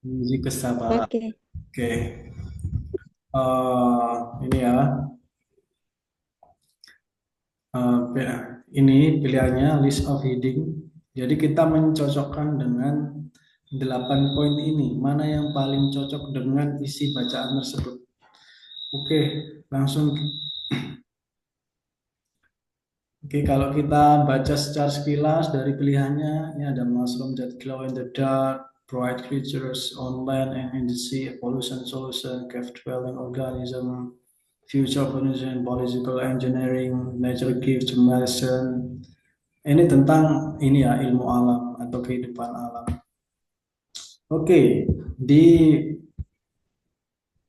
Uji kesabaran. Oke. Oke. Ini ya. Ini pilihannya list of heading. Jadi kita mencocokkan dengan 8 poin ini. Mana yang paling cocok dengan isi bacaan tersebut? Oke, langsung. Oke, kalau kita baca secara sekilas dari pilihannya, ini ada mushroom that glow in the dark, bright creatures on land and in the sea, pollution solution, cave dwelling organism, future pollution, political engineering, nature gift medicine. Ini tentang ini ya, ilmu alam atau kehidupan alam. Oke, di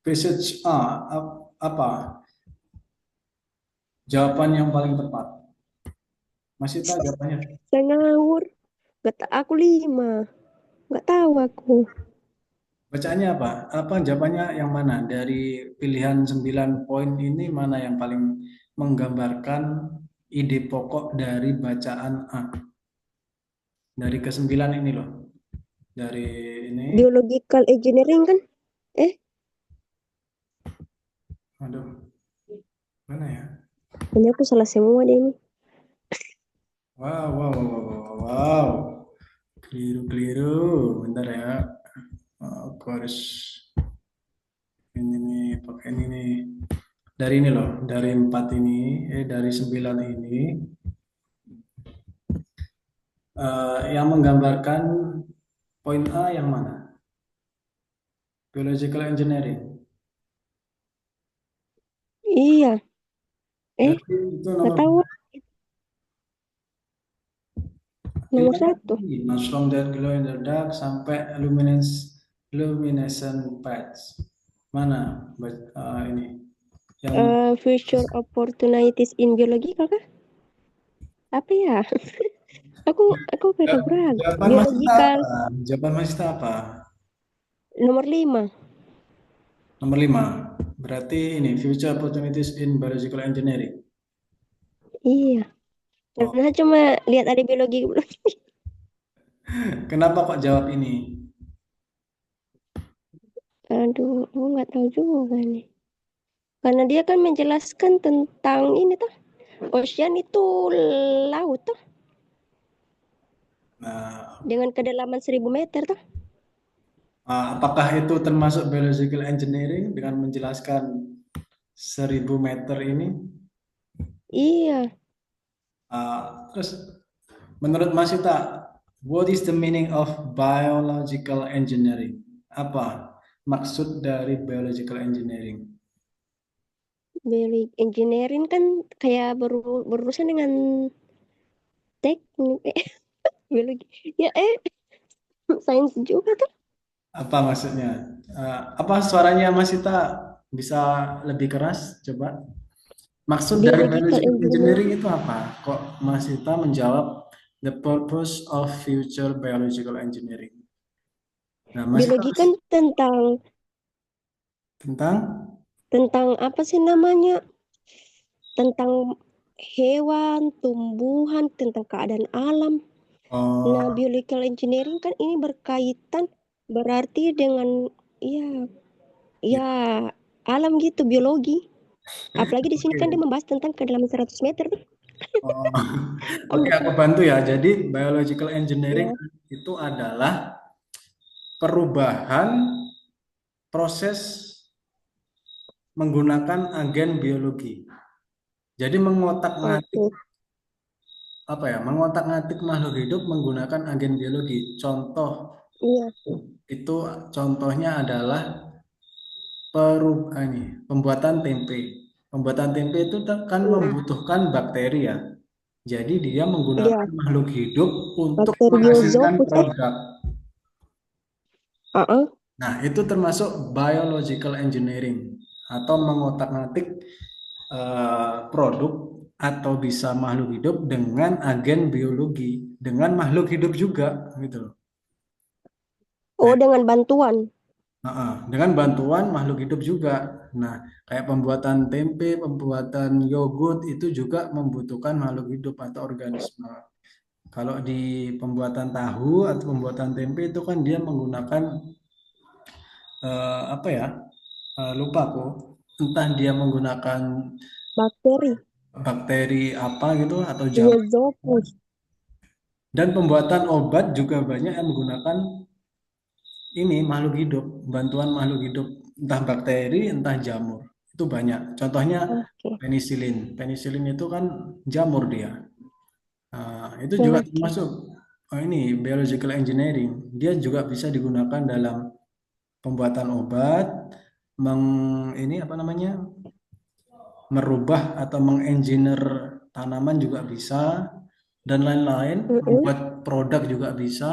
passage A, apa jawaban yang paling tepat? Masih tahu jawabannya? Saya ngawur. Gak tak aku 5. Gak tahu aku. Bacaannya apa? Apa jawabannya yang mana? Dari pilihan 9 poin ini mana yang paling menggambarkan ide pokok dari bacaan A? Dari kesembilan ini loh. Dari ini, Biological engineering kan? Eh, aduh, mana ya? ini aku salah semua deh ini. Wow, wow, wow, wow, wow, wow. Keliru, keliru. Bentar ya. Aku harus ini nih, pakai ini nih. Dari ini loh, dari empat ini, dari sembilan ini, yang menggambarkan poin A yang mana? Biological engineering. Iya. Eh, Berarti itu gak nomor tahu. Nomor pilihannya satu. tadi, mushroom that glow in the dark sampai luminescent patch. Mana ini? Yang Future opportunities in biologi kah? Apa ya? Aku ragu-ragu. jawaban Mas Ita Biological apa? Jawaban Mas Ita apa? nomor 5. Nomor 5. Berarti ini future opportunities in biological engineering. Iya. Oh, Karena cuma lihat ada biologi. kenapa kok jawab ini? Aduh, aku nggak tahu juga nih. Karena dia kan menjelaskan tentang ini tuh. Ocean itu laut tuh. Nah, Dengan kedalaman 1.000 meter tuh. apakah itu termasuk biological engineering dengan menjelaskan 1.000 meter ini? Iya. Terus menurut Mas Yuta, what is the meaning of biological engineering? Apa maksud dari biological engineering? Biologi engineering kan kayak berurusan dengan teknik. Biologi. Ya, sains juga tuh. Apa maksudnya? Apa suaranya Mas Yuta bisa lebih keras? Coba. Maksud dari Biological biological engineering engineering. itu apa? Kok Mas Yuta menjawab the purpose of future biological engineering? Nah, Mas Yuta Biologi kan tentang tentang tentang apa sih namanya? Tentang hewan, tumbuhan, tentang keadaan alam. Nah, oh, biological engineering kan ini berkaitan berarti dengan ya ya, ya alam gitu, biologi. Apalagi di sini kan dia oke. membahas tentang kedalaman 100 meter tuh. Oh, Kan oke, aku betul. bantu ya. Jadi biological engineering Ya. itu adalah perubahan proses menggunakan agen biologi. Jadi mengotak-ngatik Oke. apa ya? Mengotak-ngatik makhluk hidup menggunakan agen biologi. Contoh Iya. itu contohnya adalah pembuatan tempe. Pembuatan tempe itu kan Iya. membutuhkan bakteri ya. Jadi dia Iya. menggunakan makhluk hidup untuk menghasilkan Bakteriosofus tuh. produk. Heeh. Nah, itu termasuk biological engineering atau mengotak-atik produk atau bisa makhluk hidup dengan agen biologi, dengan makhluk hidup juga gitu loh. Oh, Nah, dengan bantuan. dengan bantuan makhluk hidup juga. Nah, kayak pembuatan tempe, pembuatan yogurt itu juga membutuhkan makhluk hidup atau organisme. Kalau di pembuatan tahu atau pembuatan tempe itu kan dia menggunakan apa ya? Lupa aku. Entah dia menggunakan Bakteri. bakteri apa gitu atau Iya, jamur. Zoophus. Dan pembuatan obat juga banyak yang menggunakan ini makhluk hidup, bantuan makhluk hidup, entah bakteri, entah jamur. Itu banyak. Contohnya Oke. penisilin. Penisilin itu kan jamur dia. Itu juga Oke. termasuk ini biological engineering. Dia juga bisa digunakan dalam pembuatan obat, ini apa namanya? Merubah atau mengengineer tanaman juga bisa dan lain-lain, Mm-mm. membuat produk juga bisa,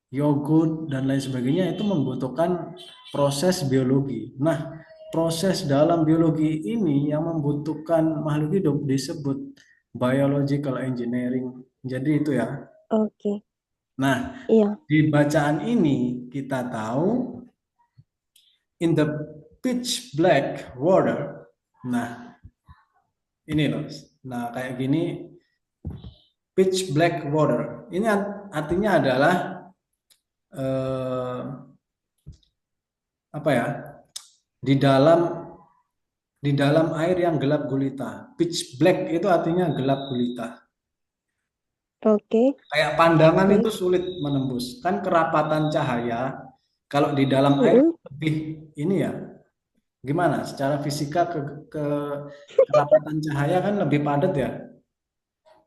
yogurt dan lain sebagainya itu membutuhkan proses biologi. Nah, proses dalam biologi ini yang membutuhkan makhluk hidup disebut biological engineering. Jadi itu ya. Oke. Nah, Iya. di bacaan ini kita tahu in the pitch black water. Nah, ini loh. Nah, kayak gini pitch black water. Ini artinya adalah eh, apa ya? Di dalam air yang gelap gulita. Pitch black itu artinya gelap gulita. Oke. Kayak pandangan Oke. itu sulit menembus. Kan kerapatan cahaya kalau di dalam air Mm-mm. lebih ini ya. Gimana? Secara fisika ke kerapatan cahaya kan lebih padat ya.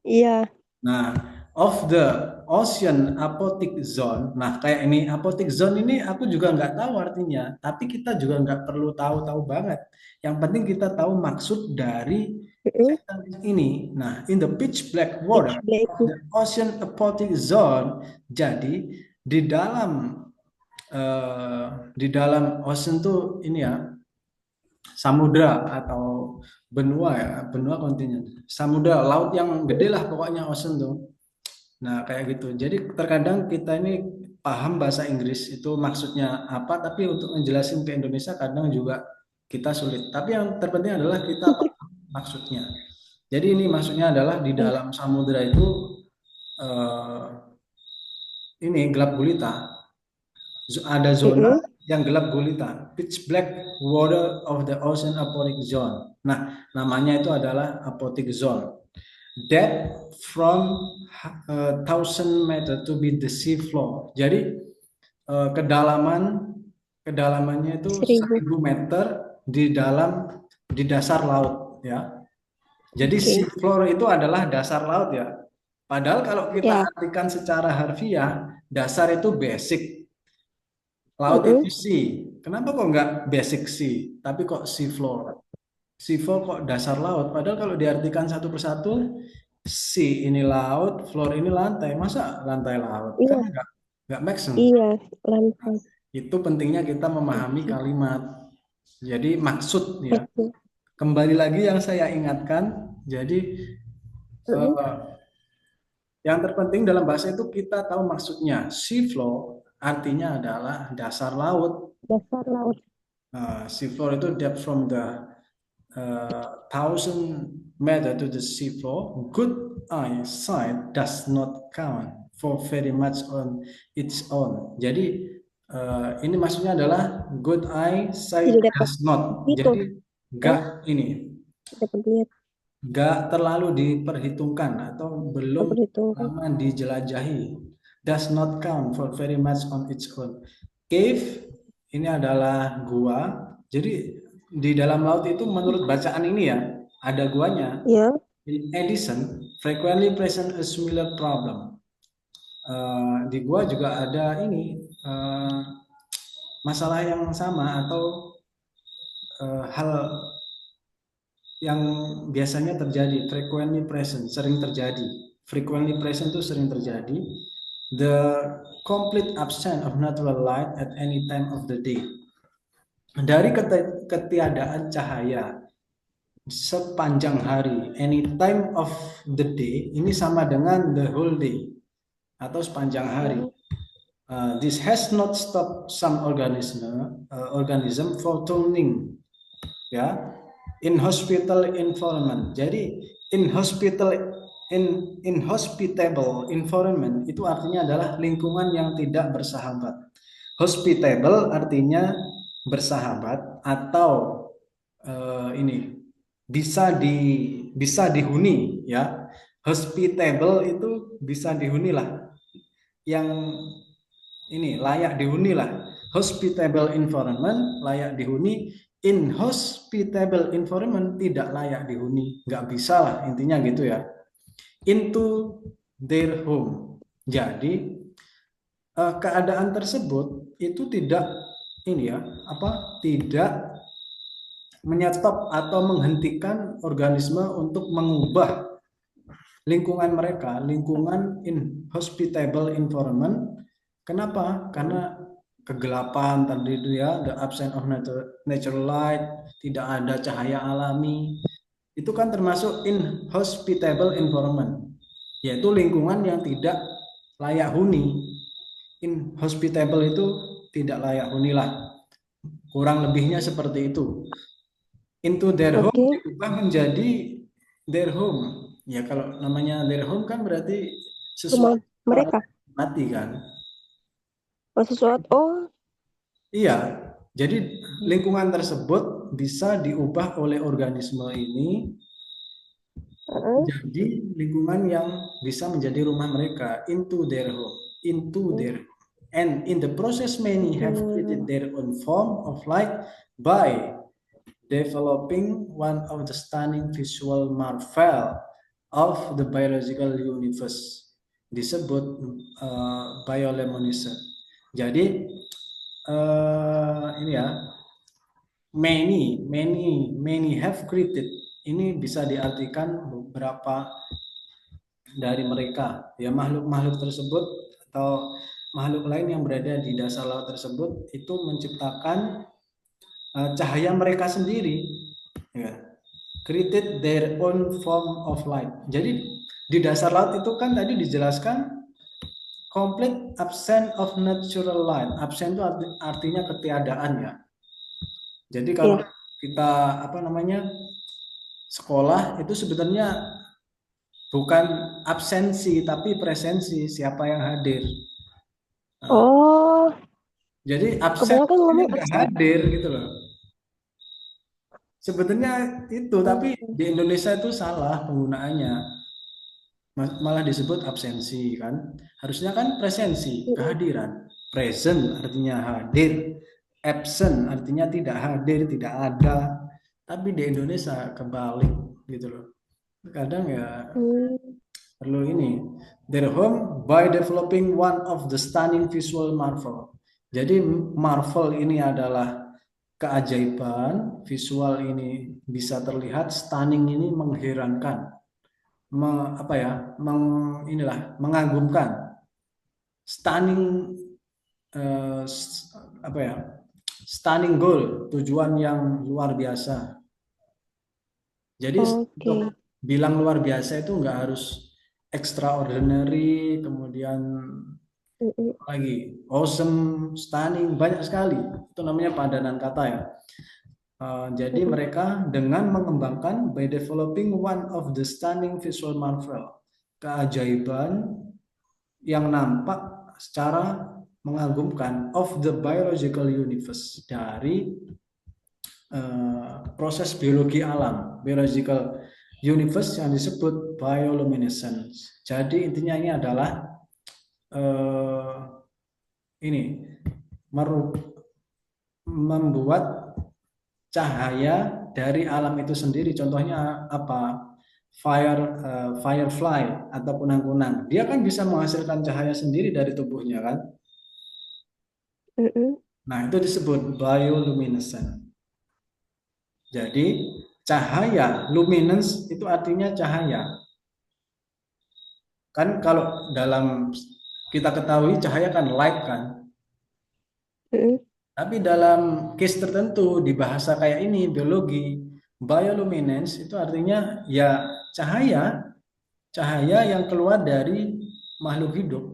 Iya. Nah, of the ocean apotic zone. Nah, kayak ini apotic zone ini aku juga nggak tahu artinya, tapi kita juga nggak perlu tahu-tahu banget. Yang penting kita tahu maksud dari Mm-mm. sentence ini. Nah, in the pitch black Pitch water black. of the ocean apotic zone. Jadi di dalam ocean tuh ini ya samudra atau benua ya, benua kontinen. Samudra, laut yang gede lah pokoknya ocean tuh. Nah, kayak gitu. Jadi terkadang kita ini paham bahasa Inggris itu maksudnya apa, tapi untuk menjelasin ke Indonesia kadang juga kita sulit. Tapi yang terpenting adalah kita paham maksudnya. Jadi ini maksudnya adalah di Oke. dalam samudra itu eh, ini gelap gulita. Ada zona Mm-mm. yang gelap gulita, pitch black water of the ocean apotic zone. Nah, namanya itu adalah apotic zone. Depth from 1,000 meter to be the sea floor. Jadi kedalamannya itu 1.000. 1.000 meter di dasar laut ya. Jadi sea Oke. floor itu adalah dasar laut ya. Padahal kalau kita Ya. artikan secara harfiah, dasar itu basic, laut itu Mm-mm. sea. Kenapa kok nggak basic sea, tapi kok sea floor? Sea floor kok dasar laut? Padahal kalau diartikan satu persatu, sea ini laut, floor ini lantai. Masa lantai laut? Kan Iya. nggak make sense. Iya. Lantai. Itu pentingnya kita memahami Oke. kalimat. Jadi maksud ya. Oke. Kembali lagi yang saya ingatkan, jadi Mm-mm. eh, yang terpenting dalam bahasa itu kita tahu maksudnya. Sea floor artinya adalah dasar laut. Dasar laut. Sea floor itu depth from the 1,000 meter to the sea floor. Good eyesight does not count for very much on its own. Jadi ini maksudnya adalah good eyesight Tidak dapat does not. itu. Jadi Ya. gak ini Dapat lihat. gak terlalu diperhitungkan atau belum Diperhitungkan. lama dijelajahi. Does not count for very much on its own. Cave ini adalah gua. Jadi di dalam laut itu menurut bacaan ini ya ada guanya. Ya. In addition, frequently present a similar problem. Di gua juga ada ini masalah yang sama atau hal yang biasanya terjadi, frequently present, sering terjadi. Frequently present itu sering terjadi. The complete absence of natural light at any time of the day. Dari ketiadaan cahaya sepanjang hari, any time of the day, ini sama dengan the whole day atau sepanjang hari. Ya. This has not stopped some organism for turning ya in hospital environment. Jadi in hospitable environment itu artinya adalah lingkungan yang tidak bersahabat. Hospitable artinya bersahabat atau ini bisa dihuni ya. Hospitable itu bisa dihuni lah. Yang ini layak dihuni lah. Hospitable environment layak dihuni. Inhospitable environment tidak layak dihuni, nggak bisa lah intinya gitu ya. Into their home. Jadi keadaan tersebut itu tidak ini ya tidak menyetop atau menghentikan organisme untuk mengubah lingkungan mereka, lingkungan inhospitable environment. Kenapa? Karena kegelapan tadi itu ya, the absence of natural light, tidak ada cahaya alami. Itu kan termasuk inhospitable environment, yaitu lingkungan yang tidak layak huni. Inhospitable itu tidak layak huni lah. Kurang lebihnya seperti itu. Into their home Oke. diubah menjadi their home. Ya kalau namanya their home kan berarti Rumah sesuatu mereka. mati kan. Oh, sesuatu. Oh. Iya, jadi lingkungan tersebut bisa diubah oleh organisme ini Heeh. jadi lingkungan yang bisa menjadi rumah mereka, into their home. And in the process many have created their own form of light by developing one of the stunning visual marvel of the biological universe, disebut bioluminescence. Jadi ini ya, many have created ini bisa diartikan beberapa dari mereka ya, makhluk-makhluk tersebut atau makhluk lain yang berada di dasar laut tersebut itu menciptakan cahaya mereka sendiri ya. Created their own form of light. Jadi di dasar laut itu kan tadi dijelaskan complete absence of natural light. Absent itu artinya ketiadaan ya. Jadi kalau Iya. kita apa namanya sekolah itu sebenarnya bukan absensi tapi presensi, siapa yang hadir. Nah, Oh, jadi absen kebanyakan artinya ngomong nggak absen. hadir gitu loh. Sebenarnya itu, tapi Oh. di Indonesia itu salah penggunaannya. Malah disebut absensi kan. Harusnya kan presensi, Mm-mm. kehadiran. Present artinya hadir, absent artinya tidak hadir, tidak ada. Tapi di Indonesia kebalik gitu loh. Kadang ya Hmm. perlu ini. Their home by developing one of the stunning visual marvel. Jadi marvel ini adalah keajaiban, visual ini bisa terlihat, stunning ini mengherankan, apa ya, inilah mengagumkan, stunning eh, apa ya, stunning goal, tujuan yang luar biasa. Jadi Oke. untuk bilang luar biasa itu nggak harus extraordinary, kemudian Mm-mm. lagi awesome, stunning, banyak sekali. Itu namanya padanan kata ya. Jadi Mm-mm. mereka dengan mengembangkan by developing one of the stunning visual marvel, keajaiban yang nampak secara mengagumkan of the biological universe, dari proses biologi alam, biological universe yang disebut bioluminescence. Jadi intinya ini adalah uh, ini membuat cahaya dari alam itu sendiri. Contohnya apa? Firefly atau kunang-kunang. Dia kan bisa menghasilkan cahaya sendiri dari tubuhnya kan. Mm-mm. Nah, itu disebut bioluminescent. Jadi, cahaya, luminance itu artinya cahaya. Kan kalau dalam kita ketahui cahaya kan light kan. Mm-mm. Tapi dalam case tertentu di bahasa kayak ini biologi, bioluminescence itu artinya ya cahaya yang keluar dari makhluk hidup.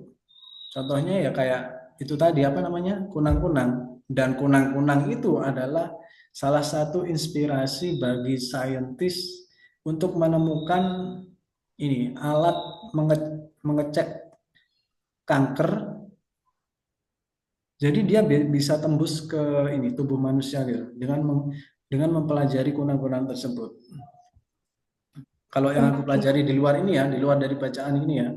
Contohnya ya kayak itu tadi apa namanya? Kunang-kunang. Dan kunang-kunang itu adalah salah satu inspirasi bagi saintis untuk menemukan ini alat mengecek kanker Jadi dia bisa tembus ke ini tubuh manusia gitu dengan mempelajari kunang-kunang tersebut. Kalau yang aku Oke. pelajari di luar ini ya, di luar dari bacaan ini ya.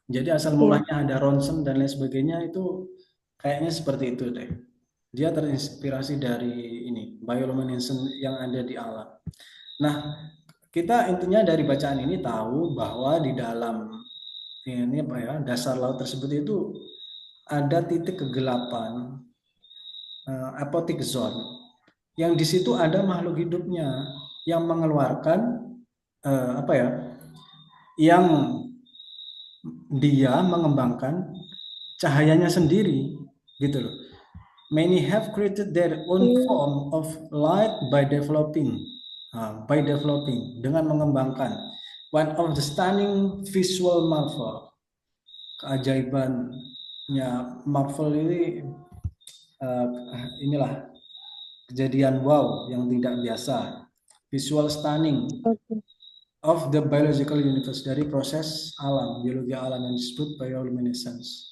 Jadi asal Iya. mulanya ada ronsen dan lain sebagainya itu kayaknya seperti itu deh. Dia terinspirasi dari ini bioluminescence yang ada di alam. Nah, kita intinya dari bacaan ini tahu bahwa di dalam ini apa ya dasar laut tersebut itu ada titik kegelapan, apotic zone, yang di situ ada makhluk hidupnya yang mengeluarkan apa ya, yang dia mengembangkan cahayanya sendiri gitu loh. Many have created their own Hmm. form of light by developing dengan mengembangkan one of the stunning visual marvel, keajaibannya Marvel ini uh, inilah kejadian wow yang tidak biasa, visual stunning Oke. of the biological universe, dari proses alam, biologi alam yang disebut bioluminescence.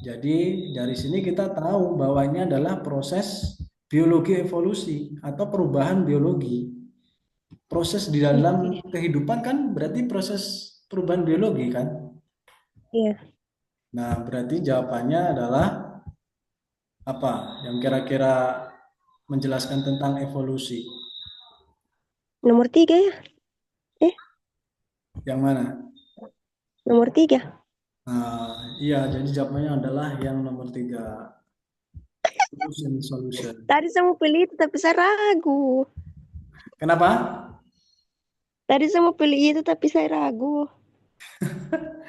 Jadi dari sini kita tahu bahwa ini adalah proses biologi evolusi atau perubahan biologi. Proses di Oke. dalam kehidupan kan berarti proses perubahan biologi kan? Iya. Nah, berarti jawabannya adalah apa? Yang kira-kira menjelaskan tentang evolusi. Nomor 3 ya? Eh, Yang mana? nomor 3. Nah, iya, jadi jawabannya adalah yang nomor tiga. Solution. Tadi saya mau pilih itu tapi saya ragu. Kenapa? Tadi saya mau pilih itu tapi saya ragu.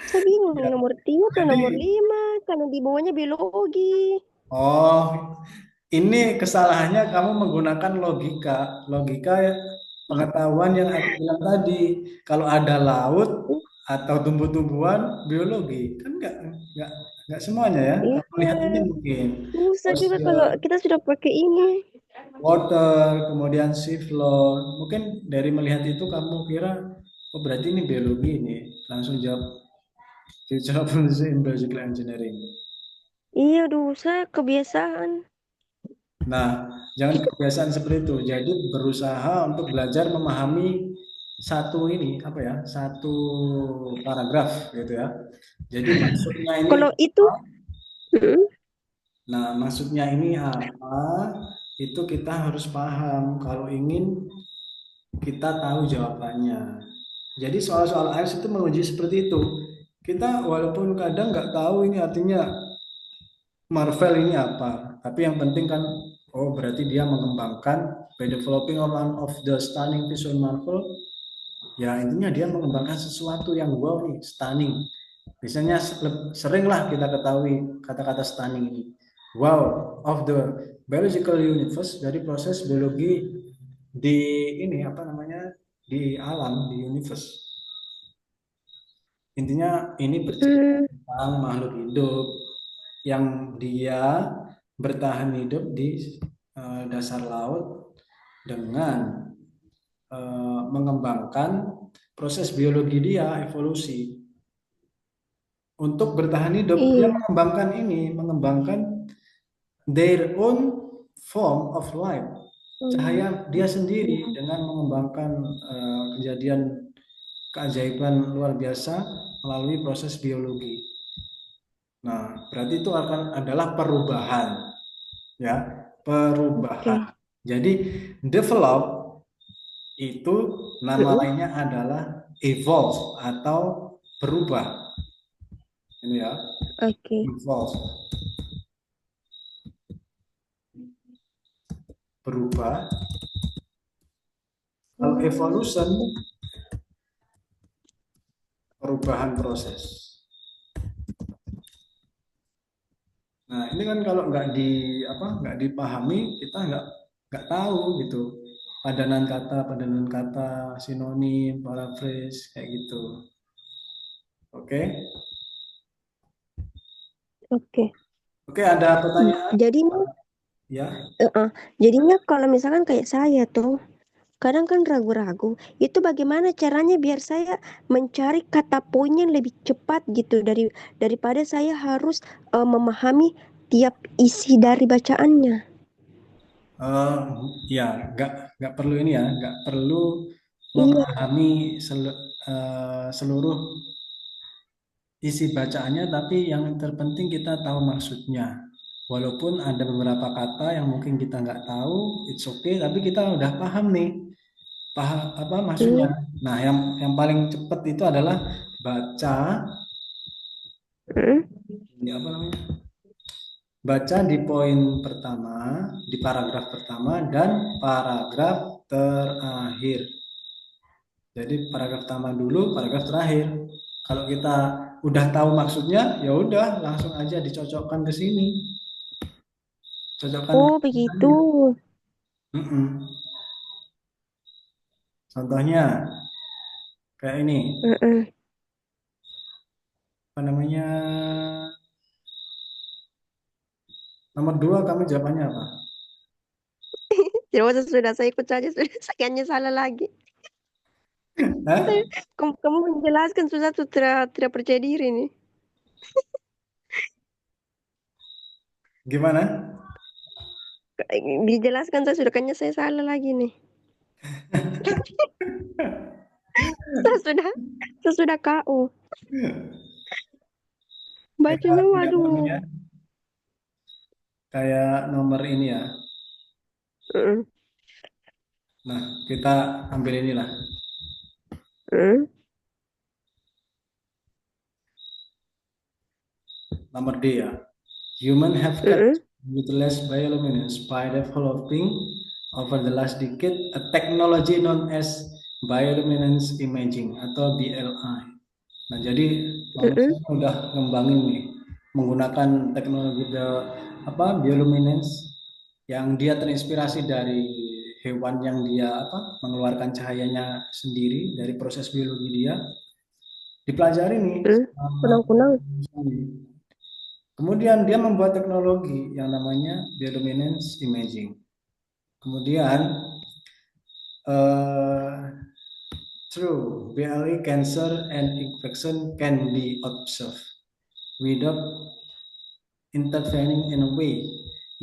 Saya bingung Ya, nomor 3 atau jadi, nomor 5 karena di bawahnya biologi. oh, ini kesalahannya kamu menggunakan logika, logika pengetahuan yang aku bilang tadi. Kalau ada laut atau tumbuh-tumbuhan, biologi kan nggak semuanya ya. Iya, Kamu lihat ini mungkin susah juga kalau ocean, kita sudah pakai ini. water, kemudian sea floor. Mungkin dari melihat itu kamu kira, oh berarti ini biologi ini. Langsung jawab future of in biological engineering. Iya, aduh, saya kebiasaan. Nah, jangan kebiasaan seperti itu. Jadi berusaha untuk belajar memahami satu ini apa ya, satu paragraf gitu ya. Jadi maksudnya ini Kalau itu, apa? mm, Nah, maksudnya ini apa? Itu kita harus paham kalau ingin kita tahu jawabannya. Jadi soal-soal AS itu menguji seperti itu. Kita walaupun kadang nggak tahu ini artinya Marvel ini apa, tapi yang penting kan, oh berarti dia mengembangkan by developing one of the stunning visual Marvel, ya intinya dia mengembangkan sesuatu yang wow nih, stunning. Biasanya seringlah kita ketahui kata-kata stunning ini. Wow of the biological universe, dari proses biologi di ini apa namanya, di alam, di universe. Intinya ini bercerita mm, tentang makhluk hidup yang dia bertahan hidup di dasar laut dengan mengembangkan proses biologi dia, evolusi. Untuk bertahan hidup, dia iya, mengembangkan their own form of life. mm, Cahaya dia sendiri dengan mengembangkan kejadian keajaiban luar biasa melalui proses biologi. Nah, berarti itu adalah perubahan, ya, oke, perubahan. Jadi develop itu nama mm, lainnya adalah evolve atau berubah. Ini ya, oke. evolve, berubah. Kalau Hmm, evolution, perubahan proses. Nah, ini kan kalau nggak dipahami, kita nggak tahu gitu. Padanan kata, sinonim, paraphrase kayak gitu. Oke. oke. Oke, ada pertanyaan? Jadinya, Ya. jadinya kalau misalkan kayak saya tuh, kadang kan ragu-ragu, itu bagaimana caranya biar saya mencari kata poin yang lebih cepat gitu daripada saya harus memahami setiap isi dari bacaannya. Ya, nggak perlu ini ya, nggak perlu Iya. memahami seluruh isi bacaannya, tapi yang terpenting kita tahu maksudnya. Walaupun ada beberapa kata yang mungkin kita nggak tahu, it's okay, tapi kita udah paham nih, paham apa maksudnya. Hmm. Nah, yang paling cepat itu adalah baca, Hmm. ya apa namanya? Baca di poin pertama, di paragraf pertama dan paragraf terakhir. Jadi paragraf pertama dulu, paragraf terakhir. Kalau kita udah tahu maksudnya, ya udah langsung aja dicocokkan ke sini. Cocokkan ke Oh, begitu. sini. Mm-mm. Contohnya kayak ini, Heeh. apa namanya? Nomor dua, kamu jawabannya apa? Tidak usah, sudah saya ikut saja sudah. Sekiannya salah lagi. Hah? Kamu menjelaskan susah tuh, tidak percaya diri nih. Gimana? Dijelaskan saya sudah, kayaknya saya salah lagi nih. Saya sudah saya sudah KO. Bacanya Kayak apa namanya? waduh. Kayak nomor ini ya. Heeh. Nah, kita ambil inilah. Heeh. Nomor D ya. Human have kept Heeh. utilized bioluminescence by developing over the last decade a technology known as bioluminescence imaging atau BLI. Nah, jadi Heeh. manusia udah ngembangin nih menggunakan teknologi bioluminescence yang dia terinspirasi dari hewan yang dia mengeluarkan cahayanya sendiri dari proses biologi dia dipelajari nih Heeh. sama Kunang-kunang. kemudian dia membuat teknologi yang namanya bioluminescence imaging. Kemudian eh, true BLI cancer and infection can be observed without intervening in a way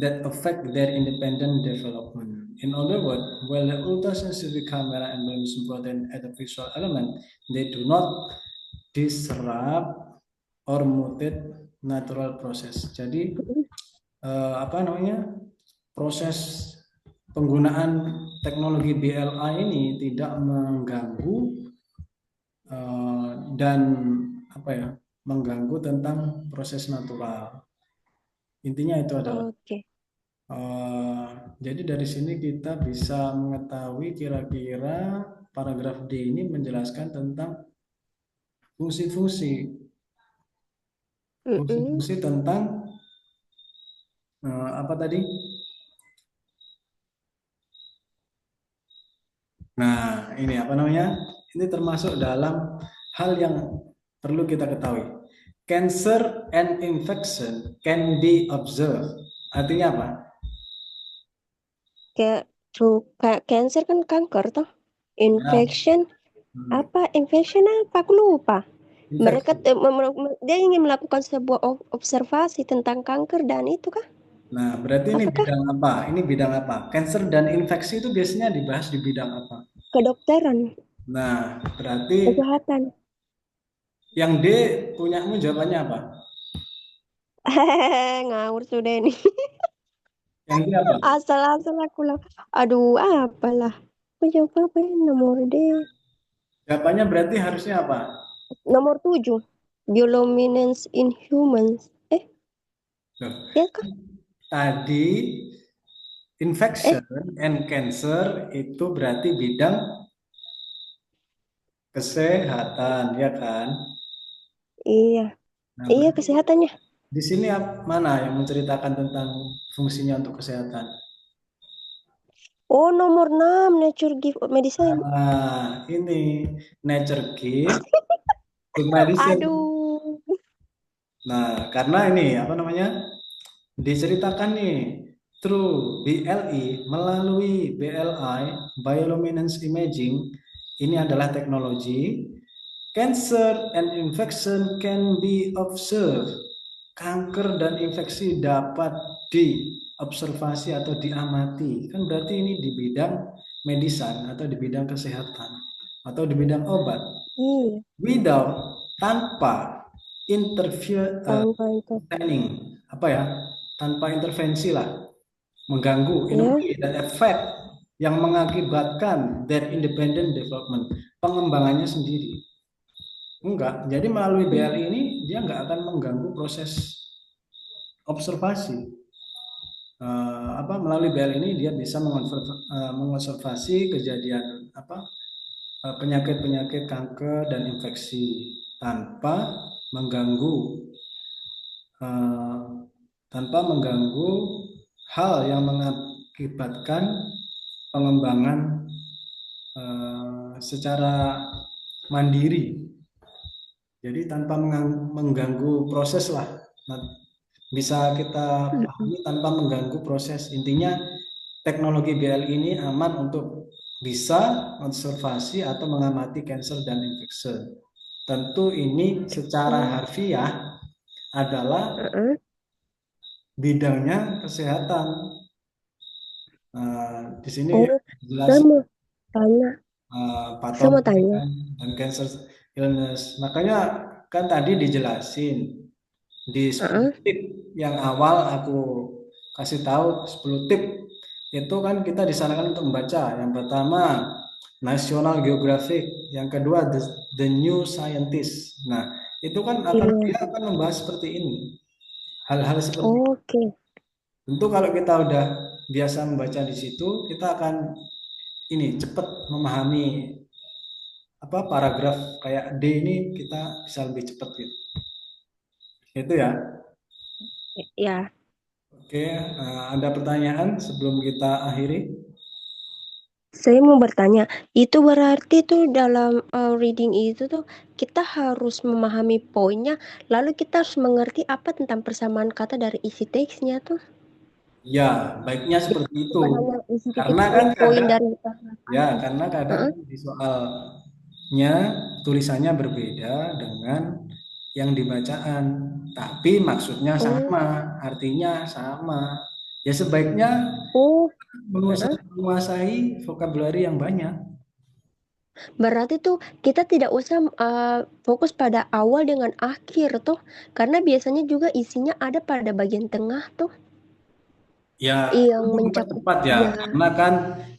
that affect their independent development. In other words, while the ultra-sensitive camera and lens important as a visual element, they do not disrupt or mutate natural process. Jadi Heeh. apa namanya proses penggunaan teknologi BLI ini tidak mengganggu dan apa ya mengganggu tentang proses natural. Intinya itu adalah Oke. eh, jadi dari sini kita bisa mengetahui kira-kira paragraf D ini menjelaskan tentang fungsi-fungsi Heeh. fungsi-fungsi tentang apa tadi. Nah, ini apa namanya? Ini termasuk dalam hal yang perlu kita ketahui. Cancer and infection can be observed. Artinya apa? Kayak kayak cancer kan kanker toh. Ya, Infection hmm, apa? Infection apa? Aku lupa. Mereka infeksi. dia ingin melakukan sebuah observasi tentang kanker dan itu kah? Nah, berarti ini Apakah bidang apa? Ini bidang apa? Cancer dan infeksi itu biasanya dibahas di bidang apa? kedokteran, Nah, berarti kesehatan? yang D punyamu jawabannya apa? Ngawur sudah ini. Yang D apa? Asal-asal aku lah. Aduh, apalah. Aku jawab apa ya? Nomor D. Jawabannya berarti harusnya apa? Nomor 7. Bioluminescence in humans. Loh, Ya kah? tadi Eh, infection and cancer itu berarti bidang kesehatan, ya kan? iya. Nah, Iya, berarti kesehatannya. di sini mana yang menceritakan tentang fungsinya untuk kesehatan? Oh, nomor 6. Nature give medicine. Nah, ini nature gift to medicine. Aduh. Nah, karena ini apa namanya? Diceritakan nih, through BLI, melalui BLI, bioluminescence imaging, ini adalah teknologi, cancer and infection can be observed. kanker dan infeksi dapat diobservasi atau diamati. Kan berarti ini di bidang medisan atau di bidang kesehatan atau di bidang obat. Iya, Tanpa tanpa itu. intervening, apa ya? Tanpa intervensi lah, mengganggu Ya, inovasi dan efek yang mengakibatkan their independent development, pengembangannya sendiri. Enggak. Jadi melalui BLI ini dia enggak akan mengganggu proses observasi. Melalui BL ini dia bisa mengobservasi kejadian penyakit-penyakit kanker dan infeksi tanpa mengganggu eh, tanpa mengganggu hal yang mengakibatkan pengembangan secara mandiri. Jadi tanpa mengganggu proses lah. Nah, bisa kita mm-mm. pahami tanpa mengganggu proses. Intinya teknologi BLI ini aman untuk bisa observasi atau mengamati kanker dan infeksi. Tentu ini secara Oh, harfiah adalah uh-uh. bidangnya kesehatan. Di sini Oh, jelas saya mau tanya, saya mau patogen tanya. dan cancer illness. Makanya kan tadi dijelasin di 10 Uh-uh. tip yang awal aku kasih tahu 10 tip itu kan kita disarankan untuk membaca. Yang pertama National Geographic, yang kedua The New Scientist. Nah, itu kan Iya, dia akan membahas seperti ini. Hal-hal seperti itu. oke. Tentu kalau kita udah biasa membaca di situ, kita akan ini cepat memahami paragraf kayak D ini kita bisa lebih cepat gitu. Itu ya. Ya, Oke, ada pertanyaan sebelum kita akhiri? saya mau bertanya, itu berarti tuh dalam reading itu tuh kita harus memahami poinnya, lalu kita harus mengerti apa tentang persamaan kata dari isi teksnya tuh. Ya, baiknya Jadi seperti itu. bukan hanya isi Karena titik kan poin kadang dari ya, kata-kata. karena kadang Heeh. di soalnya tulisannya berbeda dengan yang dibacaan, tapi maksudnya Oh, sama, artinya sama. Ya sebaiknya oh, heeh. menguasai vokabulari yang banyak. Berarti tuh kita tidak usah fokus pada awal dengan akhir tuh, karena biasanya juga isinya ada pada bagian tengah tuh, Ya, yang untuk mencakup. mempercepat ya, Ya, karena kan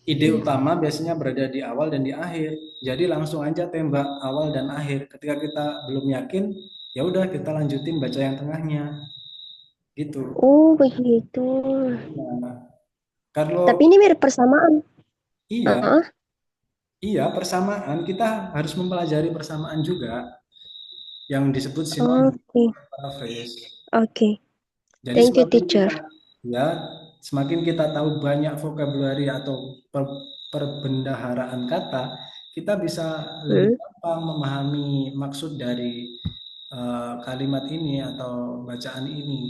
ide iya. utama biasanya berada di awal dan di akhir. Jadi langsung aja tembak awal dan akhir. Ketika kita belum yakin, ya udah kita lanjutin baca yang tengahnya, gitu. Oh, begitu. Nah, Tapi kalau ini mirip persamaan. iya, Heeh. iya persamaan kita harus mempelajari persamaan juga yang disebut sinonim Oke, paraphrase. oke. Jadi Thank you, teacher. ya semakin kita tahu banyak vocabulary atau perbendaharaan kata, kita bisa lebih Hmm. gampang memahami maksud dari kalimat ini atau bacaan ini.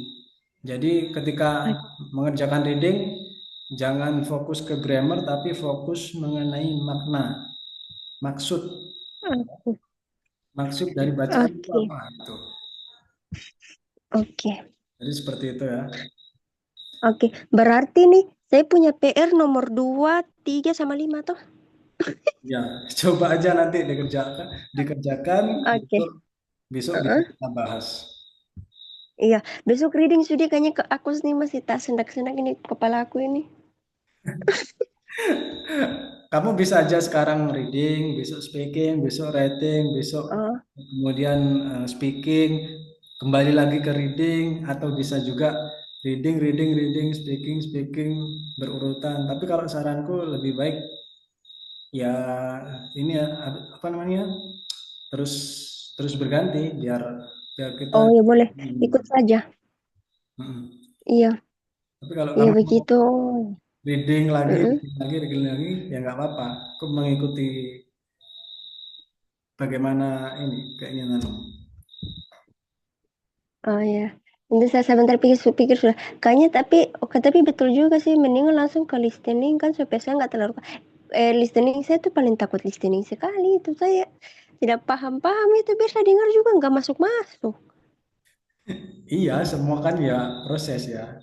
Jadi ketika mengerjakan reading, jangan fokus ke grammar tapi fokus mengenai makna, maksud, Oke, maksud dari bacaan itu oke, apa itu. oke. Jadi seperti itu ya. Oke. Berarti nih, saya punya PR nomor 2, 3, sama 5 tuh. Ya, coba aja nanti dikerjakan besok Oke. besok bisa Heeh. kita bahas. Iya, besok reading studi kayaknya ke aku nih masih tak sendak-sendak ini kepala aku ini. Kamu bisa aja sekarang reading, besok speaking, besok writing, besok Oh, kemudian speaking, kembali lagi ke reading, atau bisa juga reading, reading, reading, speaking, speaking berurutan. Tapi kalau saranku lebih baik ya ini ya apa namanya terus terus berganti biar biar kita. oh ya boleh. Ikut Hmm. saja. Mm-mm. Iya, Tapi kalau iya kamu begitu. Mm-mm. reading lagi, ya nggak apa-apa. Aku mengikuti bagaimana ini keinginanmu. Oh ya. Nanti saya sebentar pikir sudah. Kayaknya tapi, oke, tapi betul juga sih. Mendingan langsung ke listening kan supaya saya nggak terlalu. Listening saya tuh paling takut listening sekali. Itu saya tidak paham-paham itu biasa dengar juga nggak masuk-masuk. Iya, semua kan ya proses ya.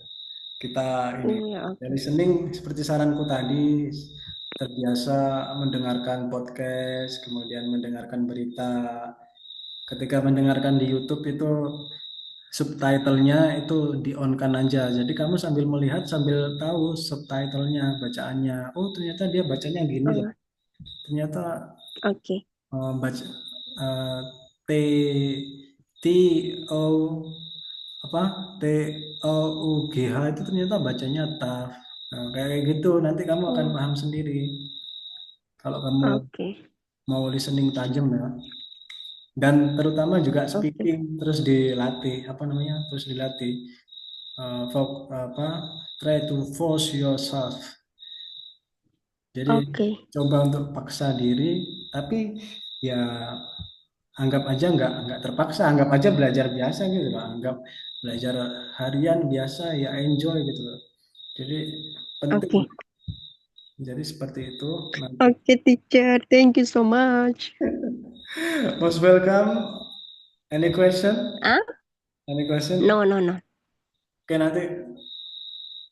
Kita ini Iya, ya oke. listening seperti saranku tadi, terbiasa mendengarkan podcast, kemudian mendengarkan berita. Ketika mendengarkan di YouTube itu subtitlenya itu di-on-kan aja. Jadi kamu sambil melihat sambil tahu subtitlenya, bacaannya. Oh, ternyata dia bacanya gini loh. Oh, Ternyata oke. baca eh, T T O apa T O U G H itu ternyata bacanya TAF. Nah, kayak gitu nanti kamu akan Oh, paham sendiri kalau kamu oke. mau listening tajam ya. Dan terutama juga Oke. speaking terus dilatih apa namanya terus dilatih. Apa try to force yourself. Jadi Oke. coba untuk paksa diri, tapi ya anggap aja nggak terpaksa, anggap aja belajar biasa gitu loh, anggap belajar harian biasa ya enjoy gitu loh. Jadi penting, Oke. jadi seperti itu nanti. Oke, teacher. Thank you so much. Most welcome. Any question? Ah? Any question? No, no, no. Oke nanti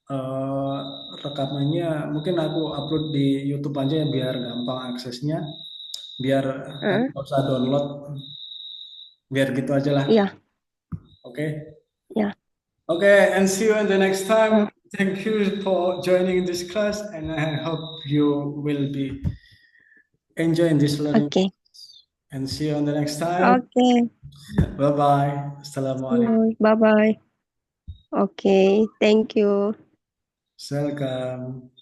eh, rekamannya mungkin aku upload di YouTube aja ya biar gampang aksesnya, biar kamu Ah, nggak usah download, biar gitu aja lah. iya, Oke. iya. Okay, and see you in the next time. Oh, Thank you for joining this class, and I hope you will be enjoying this learning. oke. And see you on the next time. Oke. Bye bye. Assalamualaikum. Bye-bye. Oke, thank you. Welcome.